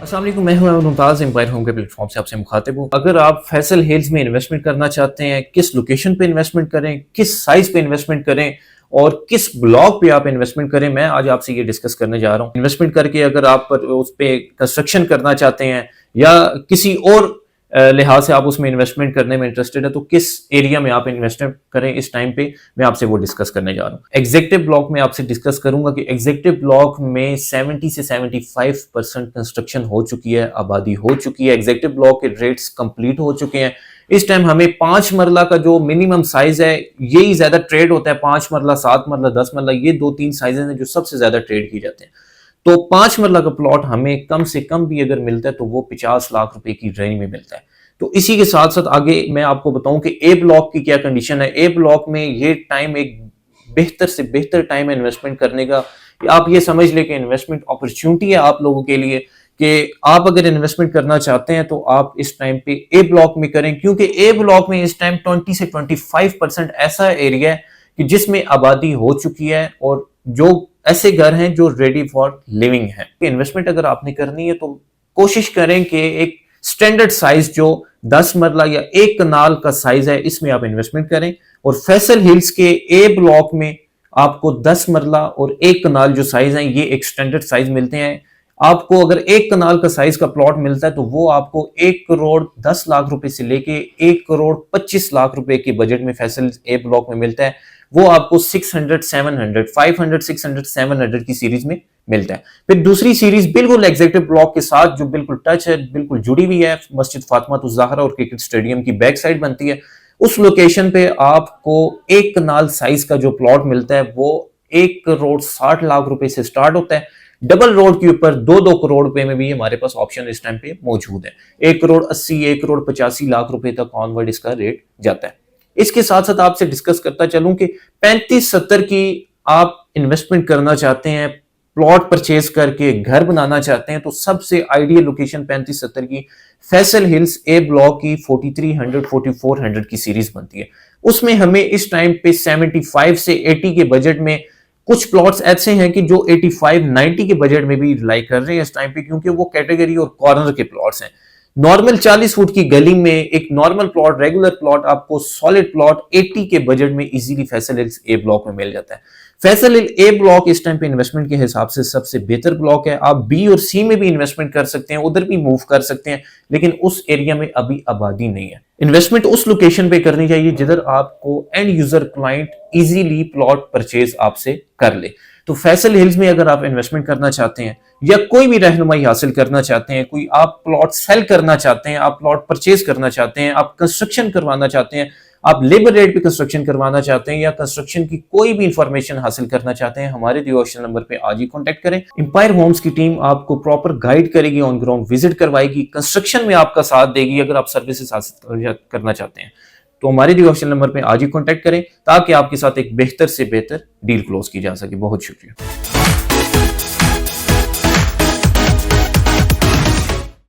अस्सलाम वालेकुम, मैं हूं अहमद मुमताज़ एम्पायर होम के प्लेटफॉर्म से आपसे मुखातिब हूं। अगर आप फैसल हिल्स में इन्वेस्टमेंट करना चाहते हैं, किस लोकेशन पे इन्वेस्टमेंट करें, किस साइज पे इन्वेस्टमेंट करें और किस ब्लॉक पे आप इन्वेस्टमेंट करें, मैं आज आपसे ये डिस्कस करने जा रहा हूं। इन्वेस्टमेंट करके अगर आप उस पे कंस्ट्रक्शन करना चाहते हैं या किसी और लिहाज से आप उसमें इन्वेस्टमेंट करने में इंटरेस्टेड है, तो किस एरिया में आप इन्वेस्टमेंट करें इस टाइम पे, मैं आपसे वो डिस्कस करने जा रहा हूँ। एग्जेक्टिव ब्लॉक में आपसे डिस्कस करूंगा कि एग्जेक्टिव ब्लॉक में 70 से 75% कंस्ट्रक्शन हो चुकी है, आबादी हो चुकी है, एग्जेक्टिव ब्लॉक के रेट्स कंप्लीट हो चुके हैं। इस टाइम हमें 5 मरला का जो मिनिमम साइज है, यही ज्यादा ट्रेड होता है। 5 मरला, 7 मरला, 10 मरला, ये 2-3 साइजेस हैं जो सबसे ज्यादा ट्रेड की जाते हैं। तो 5 मरला का प्लॉट हमें कम से कम भी अगर मिलता है तो वो 50 लाख रुपए की रेंज में मिलता है। तो इसी के साथ साथ आगे मैं आपको बताऊं कि ए ब्लॉक की क्या कंडीशन है। ए ब्लॉक में ये टाइम एक बेहतर से बेहतर टाइम है इन्वेस्टमेंट करने का। आप ये समझ लें कि इन्वेस्टमेंट अपॉर्चुनिटी है आप लोगों के लिए कि आप अगर इन्वेस्टमेंट करना चाहते हैं तो आप इस टाइम पे ए ब्लॉक में करें, क्योंकि ए ब्लॉक में इस टाइम 20 से 25% ऐसा एरिया है कि जिसमें आबादी हो चुकी है और जो ऐसे घर हैं जो रेडी फॉर लिविंग है। इन्वेस्टमेंट अगर आपने करनी है तो कोशिश करें कि एक स्टैंडर्ड साइज जो 10 मरला या 1 कनाल का साइज है, इसमें आप इन्वेस्टमेंट करें। और फैसल हिल्स के ए ब्लॉक में आपको 10 मरला और 1 कनाल जो साइज है, ये एक स्टैंडर्ड साइज मिलते हैं। आपको अगर 1 कनाल का साइज का प्लॉट मिलता है तो वो आपको 1 करोड़ 10 लाख रुपए से लेके 1 करोड़ 25 लाख रुपए के बजट में फैसल ए ब्लॉक में मिलता है। वो आपको 600, 700, 500, 600, 700 की सीरीज में मिलता है। फिर दूसरी सीरीज बिल्कुल एग्जेक्टिव ब्लॉक के साथ जो बिल्कुल टच है, बिल्कुल जुड़ी हुई है, मस्जिद फातिमा तुज ज़हरा और क्रिकेट स्टेडियम की बैक साइड बनती है। उस लोकेशन पे आपको 1 कनाल साइज का जो प्लॉट मिलता है वो 1 करोड़ 60 लाख रुपए से स्टार्ट होता है। डबल रोड के ऊपर 2-2 करोड़ रुपए में भी हमारे पास ऑप्शन इस टाइम पे मौजूद है। 1 करोड़ 80, 1 करोड़ 85 लाख रुपए तक ऑनवर्ड इसका रेट जाता है। इसके साथ साथ आपसे डिस्कस करता चलूं कि 35-70 की आप इन्वेस्टमेंट करना चाहते हैं, प्लॉट परचेज करके घर बनाना चाहते हैं, तो सबसे आइडियल लोकेशन 35-70 की फैसल हिल्स ए ब्लॉक की 4300, 4400 की सीरीज बनती है। उसमें हमें इस टाइम पे 75 से 80 के बजट में कुछ प्लॉट्स ऐसे हैं कि जो 85-90 के बजट में भी रिलाई कर रहे हैं इस टाइम पे, क्योंकि वो कैटेगरी और कॉर्नर के प्लॉट्स हैं। नॉर्मल 40 फुट की गली में एक नॉर्मल प्लॉट, रेगुलर प्लॉट, आपको सॉलिड प्लॉट 80 के बजट में इजीली फैसल हिल्स ए ब्लॉक में मिल जाता है। फैसल हिल ए ब्लॉक इस टाइम पे इन्वेस्टमेंट के हिसाब से सबसे बेहतर ब्लॉक है। आप बी और सी में भी इन्वेस्टमेंट कर सकते हैं, उधर भी मूव कर सकते हैं, लेकिन उस एरिया में अभी आबादी नहीं है। इन्वेस्टमेंट उस लोकेशन पे करनी चाहिए जिधर आपको and user client easily plot purchase आपसे कर ले। तो फैसल हिल्स में अगर आप इन्वेस्टमेंट करना चाहते हैं या कोई भी रहनुमाई हासिल करना चाहते हैं, कोई आप प्लॉट सेल करना चाहते हैं, आप प्लॉट परचेज करना चाहते हैं, आप कंस्ट्रक्शन करवाना चाहते हैं, आप लेबर रेट पे कंस्ट्रक्शन करवाना चाहते हैं या कंस्ट्रक्शन की कोई भी इंफॉर्मेशन हासिल करना चाहते हैं, हमारे दिए ऑप्शन नंबर पे आज ही कांटेक्ट करें। एम्पायर होम्स की टीम आपको प्रॉपर गाइड करेगी, ऑन ग्राउंड विजिट करवाएगी, कंस्ट्रक्शन में आपका साथ देगी। अगर आप सर्विसेज हासिल करना चाहते हैं तो हमारे दिए ऑप्शन नंबर पे आज ही कांटेक्ट करें ताकि आपके साथ एक बेहतर से बेहतर डील क्लोज की जा सके। बहुत शुक्रिया।